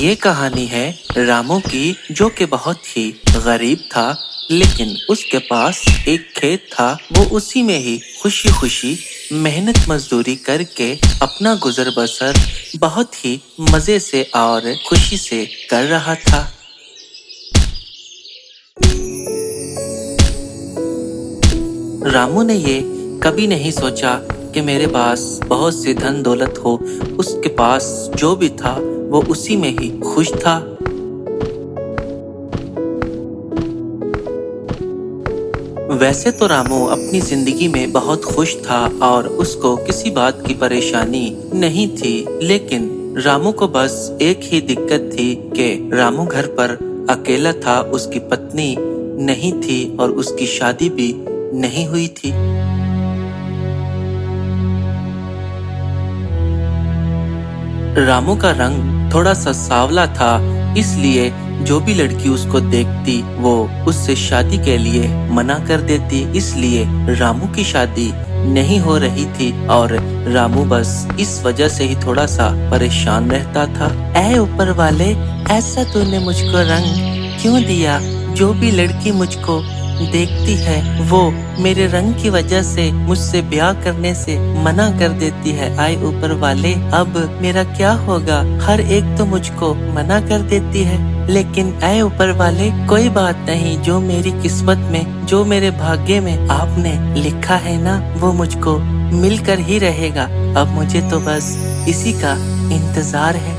ये कहानी है रामू की, जो कि बहुत ही गरीब था, लेकिन उसके पास एक खेत था। वो उसी में ही खुशी खुशी मेहनत मजदूरी करके अपना गुजर बसर बहुत ही मजे से और खुशी से कर रहा था। रामू ने ये कभी नहीं सोचा कि मेरे पास बहुत सी धन दौलत हो। उसके पास जो भी था वो उसी में ही खुश था। वैसे तो रामू अपनी जिंदगी में बहुत खुश था और उसको किसी बात की परेशानी नहीं थी, लेकिन रामू को बस एक ही दिक्कत थी कि रामू घर पर अकेला था। उसकी पत्नी नहीं थी और उसकी शादी भी नहीं हुई थी। रामू का रंग थोड़ा सा सांवला था, इसलिए जो भी लड़की उसको देखती वो उससे शादी के लिए मना कर देती। इसलिए रामू की शादी नहीं हो रही थी और रामू बस इस वजह से ही थोड़ा सा परेशान रहता था। ऐ ऊपर वाले, ऐसा तूने मुझको रंग क्यों दिया? जो भी लड़की मुझको देखती है वो मेरे रंग की वजह से मुझसे ब्याह करने से मना कर देती है। आए ऊपर वाले, अब मेरा क्या होगा? हर एक तो मुझको मना कर देती है, लेकिन आए ऊपर वाले कोई बात नहीं। जो मेरी किस्मत में, जो मेरे भाग्य में आपने लिखा है ना, वो मुझको मिलकर ही रहेगा। अब मुझे तो बस इसी का इंतजार है।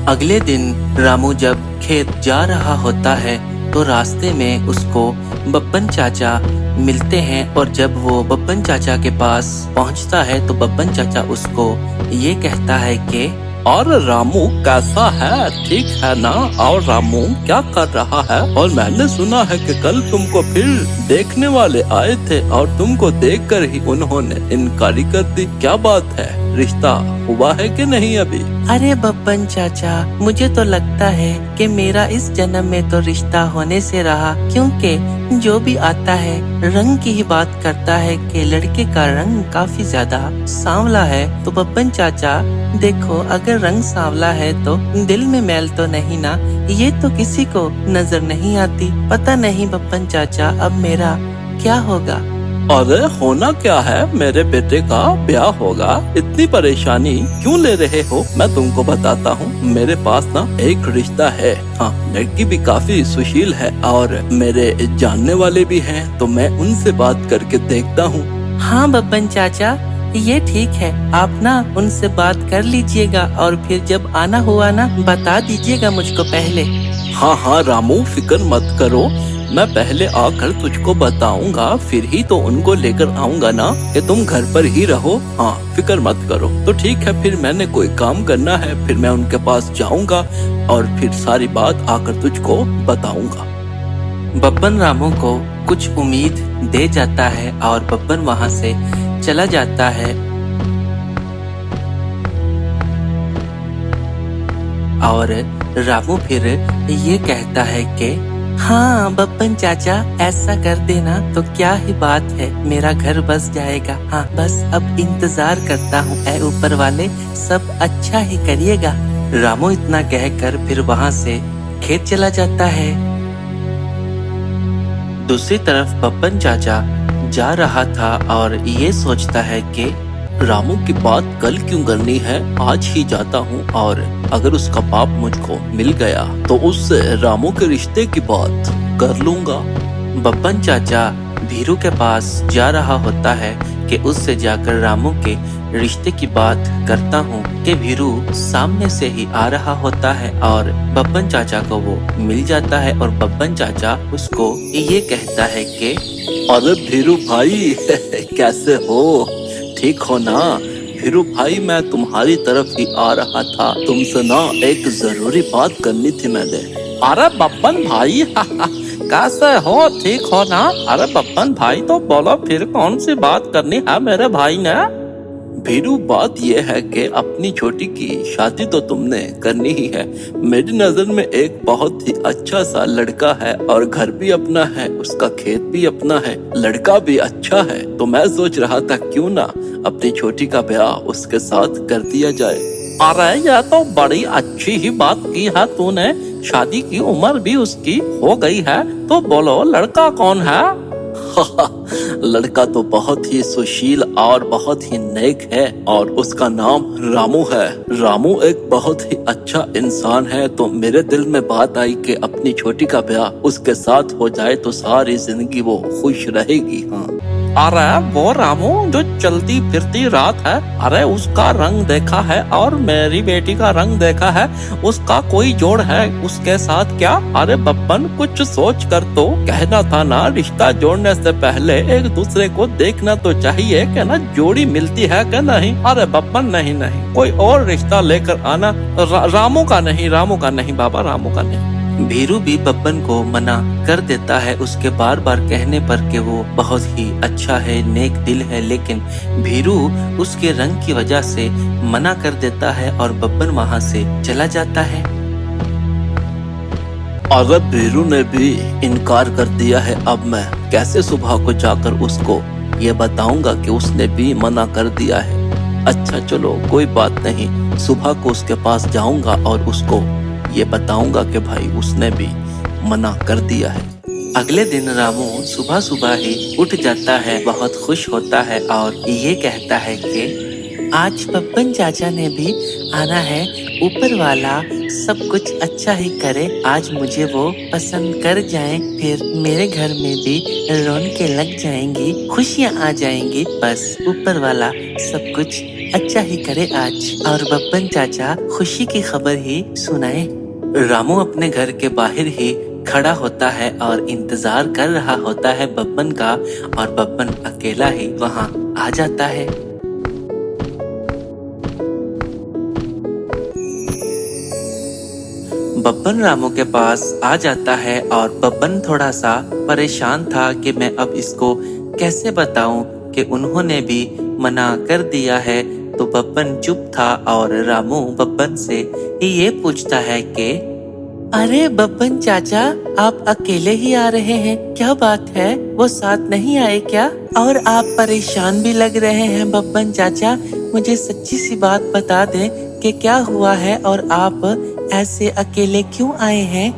अगले दिन रामू जब खेत जा रहा होता है तो रास्ते में उसको बब्बन चाचा मिलते हैं, और जब वो बब्बन चाचा के पास पहुंचता है तो बब्बन चाचा उसको ये कहता है कि और रामू कैसा है? ठीक है ना? और रामू क्या कर रहा है? और मैंने सुना है कि कल तुमको फिर देखने वाले आए थे और तुमको देखकर ही उन्होंने इनकारी कर दी। क्या बात है? रिश्ता हुआ है कि नहीं अभी? अरे बब्बन चाचा, मुझे तो लगता है कि मेरा इस जन्म में तो रिश्ता होने से रहा, क्योंकि जो भी आता है रंग की ही बात करता है कि लड़के का रंग काफी ज्यादा सांवला है। तो बब्बन चाचा देखो, अगर रंग सांवला है तो दिल में मैल तो नहीं ना? ये तो किसी को नजर नहीं आती। पता नहीं बब्बन चाचा अब मेरा क्या होगा। अरे होना क्या है, मेरे बेटे का ब्याह होगा। इतनी परेशानी क्यों ले रहे हो? मैं तुमको बताता हूँ, मेरे पास ना एक रिश्ता है। हाँ, लड़की भी काफी सुशील है और मेरे जानने वाले भी हैं, तो मैं उनसे बात करके देखता हूँ। हाँ बब्बन चाचा, ये ठीक है, आप ना उनसे बात कर लीजिएगा और फिर जब आना हुआ ना बता दीजिएगा मुझको पहले। हाँ रामू, फिक्र मत करो, मैं पहले आकर तुझको बताऊंगा, फिर ही तो उनको लेकर आऊंगा ना, कि तुम घर पर ही रहो। हाँ, फिक्र मत करो। तो ठीक है, फिर मैंने कोई काम करना है, फिर मैं उनके पास जाऊंगा और फिर सारी बात आकर तुझको बताऊंगा। बब्बन रामू को कुछ उम्मीद दे जाता है और बब्बन वहाँ से चला जाता है। और रामू फिर ये कहता है कि हाँ बब्बन चाचा, ऐसा कर देना तो क्या ही बात है, मेरा घर बस जाएगा। हाँ बस अब इंतजार करता हूँ, ऐ ऊपर वाले सब अच्छा ही करिएगा। रामू इतना कहकर फिर वहाँ से खेत चला जाता है। दूसरी तरफ बब्बन चाचा जा रहा था और ये सोचता है कि रामू की बात कल क्यों करनी है, आज ही जाता हूँ और अगर उसका बाप मुझको मिल गया तो उससे रामू के रिश्ते की बात कर लूंगा। बब्बन चाचा भीरू के पास जा रहा होता है कि उससे जाकर रामू के रिश्ते की बात करता हूँ, कि भीरू सामने से ही आ रहा होता है और बब्बन चाचा को वो मिल जाता है और बब्बन चाचा उसको ये कहता है कि अरे भीरू भाई कैसे हो? ठीक हो ना? भीरू भाई, मैं तुम्हारी तरफ ही आ रहा था, तुमसे ना एक जरूरी बात करनी थी मैंने। अरे बब्बन भाई कैसे हो? ठीक हो ना? अरे बब्बन भाई, तो बोलो फिर कौन सी बात करनी है मेरे भाई ने? भीरू, बात यह है कि अपनी छोटी की शादी तो तुमने करनी ही है। मेरी नजर में एक बहुत ही अच्छा सा लड़का है और घर भी अपना है, उसका खेत भी अपना है, लड़का भी अच्छा है। तो मैं सोच रहा था क्यों ना अपनी छोटी का ब्याह उसके साथ कर दिया जाए। अरे ये तो बड़ी अच्छी ही बात की है तूने। शादी की उम्र भी उसकी हो गई है, तो बोलो लड़का कौन है? लड़का तो बहुत ही सुशील और बहुत ही नेक है और उसका नाम रामू है। रामू एक बहुत ही अच्छा इंसान है, तो मेरे दिल में बात आई कि अपनी छोटी का ब्याह उसके साथ हो जाए तो सारी जिंदगी वो खुश रहेगी। हाँ, अरे वो रामू जो चलती फिरती रात है, अरे उसका रंग देखा है और मेरी बेटी का रंग देखा है, उसका कोई जोड़ है उसके साथ क्या? अरे बब्बन कुछ सोच कर तो कहना था ना, रिश्ता जोड़ने से पहले एक दूसरे को देखना तो चाहिए कि ना जोड़ी मिलती है कि नहीं। अरे बब्बन नहीं नहीं, कोई और रिश्ता लेकर आना। रामू का नहीं, रामू का नहीं बाबा, रामू का नहीं। भीरू भी बब्बन को मना कर देता है उसके बार बार कहने पर कि वो बहुत ही अच्छा है, नेक दिल है, लेकिन भीरू उसके रंग की वजह से मना कर देता है और बब्बन वहाँ से चला जाता है। अगर भीरू ने भी इनकार कर दिया है, अब मैं कैसे सुबह को जाकर उसको ये बताऊंगा कि उसने भी मना कर दिया है। अच्छा चलो कोई बात नहीं, सुबह को उसके पास जाऊंगा और उसको ये बताऊंगा कि भाई उसने भी मना कर दिया है। अगले दिन रामू सुबह सुबह ही उठ जाता है, बहुत खुश होता है और ये कहता है कि आज बब्बन चाचा ने भी आना है, ऊपर वाला सब कुछ अच्छा ही करे, आज मुझे वो पसंद कर जाए, फिर मेरे घर में भी रौनकें लग जाएंगी, खुशियाँ आ जाएंगी, बस ऊपर वाला सब कुछ अच्छा ही करे आज और बब्बन चाचा खुशी की खबर ही सुनाए। रामू अपने घर के बाहर ही खड़ा होता है और इंतजार कर रहा होता है बब्बन का, और बब्बन अकेला ही वहाँ आ जाता है। बब्बन रामू के पास आ जाता है और बब्बन थोड़ा सा परेशान था कि मैं अब इसको कैसे बताऊं कि उन्होंने भी मना कर दिया है। तो बब्बन चुप था और रामू बब्बन से ये पूछता है कि अरे बब्बन चाचा, आप अकेले ही आ रहे हैं, क्या बात है, वो साथ नहीं आए क्या? और आप परेशान भी लग रहे हैं बब्बन चाचा, मुझे सच्ची सी बात बता दें कि क्या हुआ है और आप ऐसे अकेले क्यों आए हैं?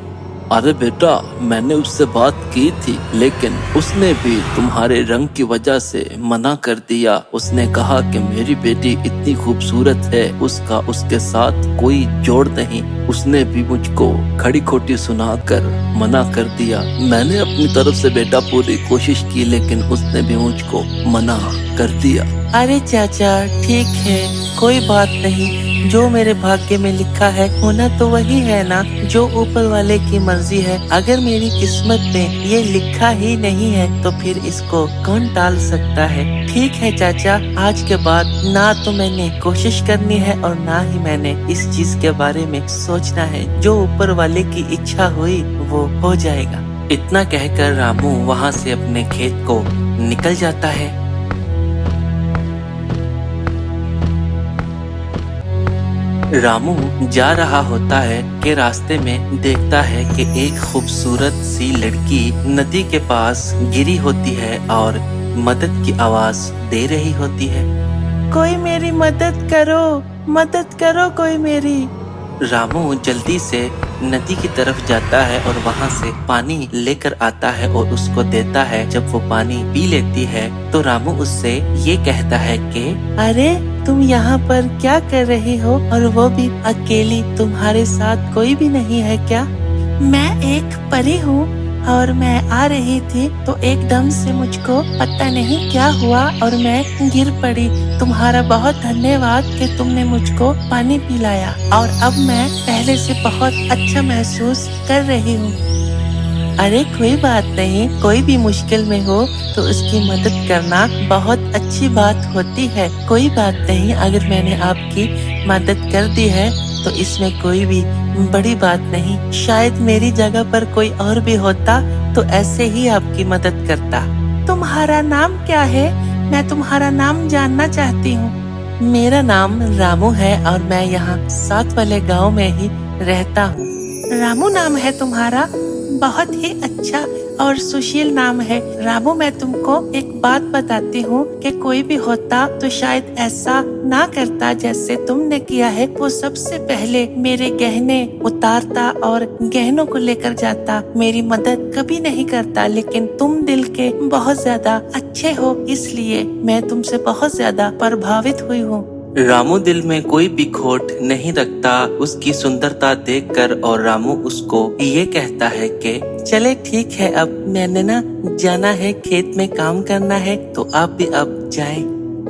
अरे बेटा, मैंने उससे बात की थी, लेकिन उसने भी तुम्हारे रंग की वजह से मना कर दिया। उसने कहा कि मेरी बेटी इतनी खूबसूरत है, उसका उसके साथ कोई जोड़ नहीं। उसने भी मुझको खड़ी खोटी सुनाकर मना कर दिया। मैंने अपनी तरफ से बेटा पूरी कोशिश की, लेकिन उसने भी मुझको मना कर दिया। अरे चाचा ठीक है, कोई बात नहीं, जो मेरे भाग्य में लिखा है होना तो वही है ना, जो ऊपर वाले की मर्जी है। अगर मेरी किस्मत में ये लिखा ही नहीं है तो फिर इसको कौन टाल सकता है। ठीक है चाचा, आज के बाद ना तो मैंने कोशिश करनी है और ना ही मैंने इस चीज के बारे में सोचना है, जो ऊपर वाले की इच्छा हुई वो हो जाएगा। इतना कहकर रामू वहाँ से अपने खेत को निकल जाता है। रामू जा रहा होता है कि रास्ते में देखता है कि एक खूबसूरत सी लड़की नदी के पास गिरी होती है और मदद की आवाज दे रही होती है। कोई मेरी मदद करो कोई मेरी। रामू जल्दी से नदी की तरफ जाता है और वहाँ से पानी लेकर आता है और उसको देता है। जब वो पानी पी लेती है तो रामू उससे ये कहता है कि अरे तुम यहाँ पर क्या कर रही हो, और वो भी अकेली, तुम्हारे साथ कोई भी नहीं है क्या? मैं एक परी हूँ और मैं आ रही थी तो एकदम से मुझको पता नहीं क्या हुआ और मैं गिर पड़ी। तुम्हारा बहुत धन्यवाद कि तुमने मुझको पानी पिलाया और अब मैं पहले से बहुत अच्छा महसूस कर रही हूँ। अरे कोई बात नहीं, कोई भी मुश्किल में हो तो उसकी मदद करना बहुत अच्छी बात होती है। कोई बात नहीं, अगर मैंने आपकी मदद कर दी है तो इसमें कोई भी बड़ी बात नहीं। शायद मेरी जगह पर कोई और भी होता तो ऐसे ही आपकी मदद करता। तुम्हारा नाम क्या है? मैं तुम्हारा नाम जानना चाहती हूँ। मेरा नाम रामू है और मैं यहाँ साथ वाले गांव में ही रहता हूँ। रामू नाम है तुम्हारा? बहुत ही अच्छा और सुशील नाम है। रामू, मैं तुमको एक बात बताती हूँ कि कोई भी होता तो शायद ऐसा ना करता जैसे तुमने किया है। वो सबसे पहले मेरे गहने उतारता और गहनों को लेकर जाता, मेरी मदद कभी नहीं करता। लेकिन तुम दिल के बहुत ज्यादा अच्छे हो, इसलिए मैं तुमसे बहुत ज्यादा प्रभावित हुई हूँ। रामू दिल में कोई भी खोट नहीं रखता उसकी सुंदरता देखकर, और रामू उसको ये कहता है कि चले ठीक है, अब मैंने ना जाना है, खेत में काम करना है, तो आप भी अब जाएं।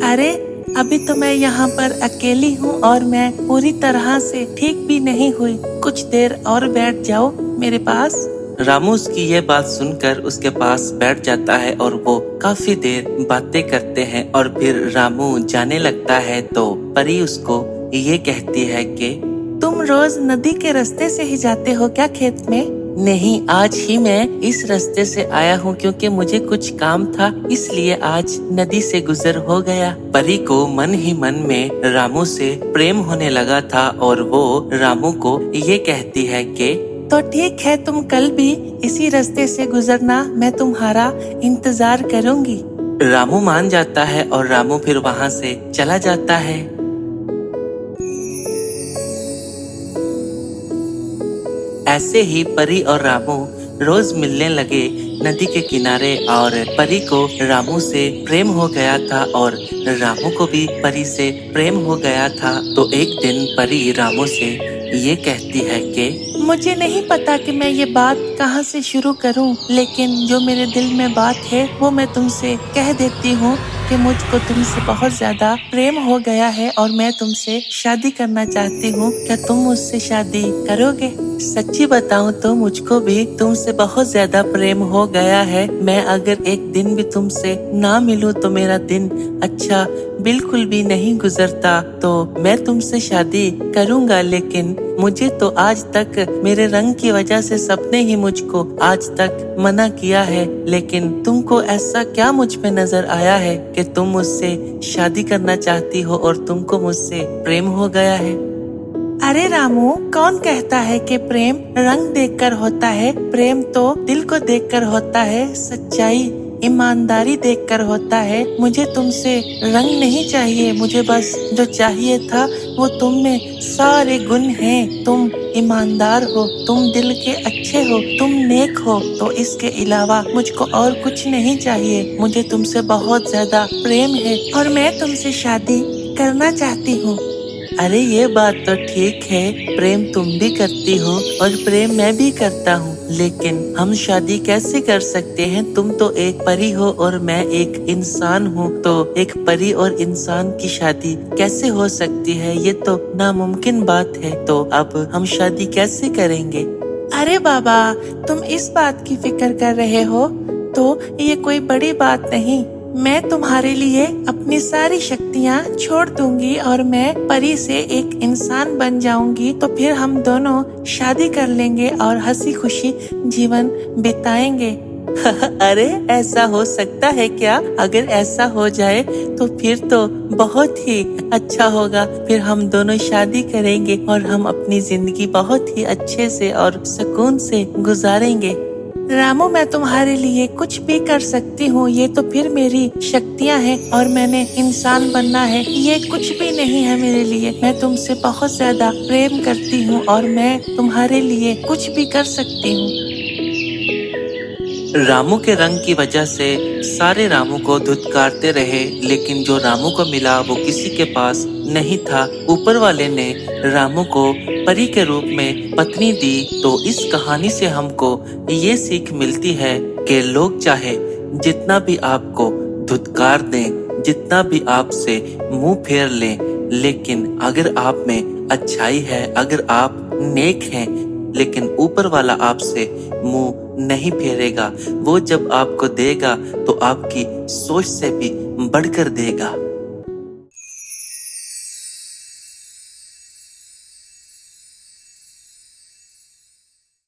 अरे अभी तो मैं यहाँ पर अकेली हूँ और मैं पूरी तरह से ठीक भी नहीं हुई। कुछ देर और बैठ जाओ मेरे पास। रामू उसकी ये बात सुनकर उसके पास बैठ जाता है और वो काफी देर बातें करते हैं। और फिर रामू जाने लगता है तो परी उसको ये कहती है कि तुम रोज नदी के रास्ते से ही जाते हो क्या खेत में? नहीं, आज ही मैं इस रास्ते से आया हूँ क्योंकि मुझे कुछ काम था, इसलिए आज नदी से गुजर हो गया। परी को मन ही मन में रामू से प्रेम होने लगा था और वो रामू को ये कहती है कि तो ठीक है, तुम कल भी इसी रास्ते से गुजरना, मैं तुम्हारा इंतजार करूंगी। रामू मान जाता है और रामू फिर वहाँ से चला जाता है। ऐसे ही परी और रामू रोज मिलने लगे नदी के किनारे, और परी को रामू से प्रेम हो गया था और रामू को भी परी से प्रेम हो गया था। तो एक दिन परी रामू से ये कहती है कि मुझे नहीं पता कि मैं ये बात कहाँ से शुरू करूँ, लेकिन जो मेरे दिल में बात है वो मैं तुमसे कह देती हूँ कि मुझको तुमसे बहुत ज्यादा प्रेम हो गया है और मैं तुमसे शादी करना चाहती हूँ। क्या तुम मुझसे शादी करोगे? सच्ची बताऊं तो मुझको भी तुमसे बहुत ज्यादा प्रेम हो गया है। मैं अगर एक दिन भी तुमसे ना मिलूं तो मेरा दिन अच्छा बिल्कुल भी नहीं गुजरता। तो मैं तुमसे शादी करूंगा, लेकिन मुझे तो आज तक मेरे रंग की वजह से सबने ही मुझको आज तक मना किया है। लेकिन तुमको ऐसा क्या मुझ में नजर आया है कि तुम मुझसे शादी करना चाहती हो और तुमको मुझसे प्रेम हो गया है? अरे रामू, कौन कहता है कि प्रेम रंग देखकर होता है? प्रेम तो दिल को देखकर होता है, सच्चाई ईमानदारी देखकर होता है। मुझे तुमसे रंग नहीं चाहिए, मुझे बस जो चाहिए था वो तुम में सारे गुण हैं। तुम ईमानदार हो, तुम दिल के अच्छे हो, तुम नेक हो, तो इसके अलावा मुझको और कुछ नहीं चाहिए। मुझे तुमसे बहुत ज्यादा प्रेम है और मैं तुमसे शादी करना चाहती हूँ। अरे ये बात तो ठीक है, प्रेम तुम भी करती हो और प्रेम मैं भी करता हूँ, लेकिन हम शादी कैसे कर सकते हैं? तुम तो एक परी हो और मैं एक इंसान हूँ, तो एक परी और इंसान की शादी कैसे हो सकती है? ये तो नामुमकिन बात है। तो अब हम शादी कैसे करेंगे? अरे बाबा, तुम इस बात की फिक्र कर रहे हो तो ये कोई बड़ी बात नहीं। मैं तुम्हारे लिए अपनी सारी शक्तियाँ छोड़ दूंगी और मैं परी से एक इंसान बन जाऊंगी। तो फिर हम दोनों शादी कर लेंगे और हंसी खुशी जीवन बिताएंगे। अरे ऐसा हो सकता है क्या? अगर ऐसा हो जाए तो फिर तो बहुत ही अच्छा होगा। फिर हम दोनों शादी करेंगे और हम अपनी जिंदगी बहुत ही अच्छे से और सुकून से गुजारेंगे। रामू, मैं तुम्हारे लिए कुछ भी कर सकती हूँ, ये तो फिर मेरी शक्तियाँ हैं और मैंने इंसान बनना है, ये कुछ भी नहीं है मेरे लिए। मैं तुमसे बहुत ज्यादा प्रेम करती हूँ और मैं तुम्हारे लिए कुछ भी कर सकती हूँ। रामू के रंग की वजह से सारे रामू को धुतकारते रहे, लेकिन जो रामू को मिला वो किसी के पास नहीं था। ऊपर वाले ने रामू को परी के रूप में पत्नी दी। तो इस कहानी से हमको ये सीख मिलती है कि लोग चाहे जितना भी आपको धुतकार दें, जितना भी आपसे मुंह फेर लें, लेकिन अगर आप में अच्छाई है, अगर आप नेक हैं, लेकिन ऊपर वाला आपसे मुंह नहीं फेरेगा। वो जब आपको देगा तो आपकी सोच से भी बढ़कर देगा।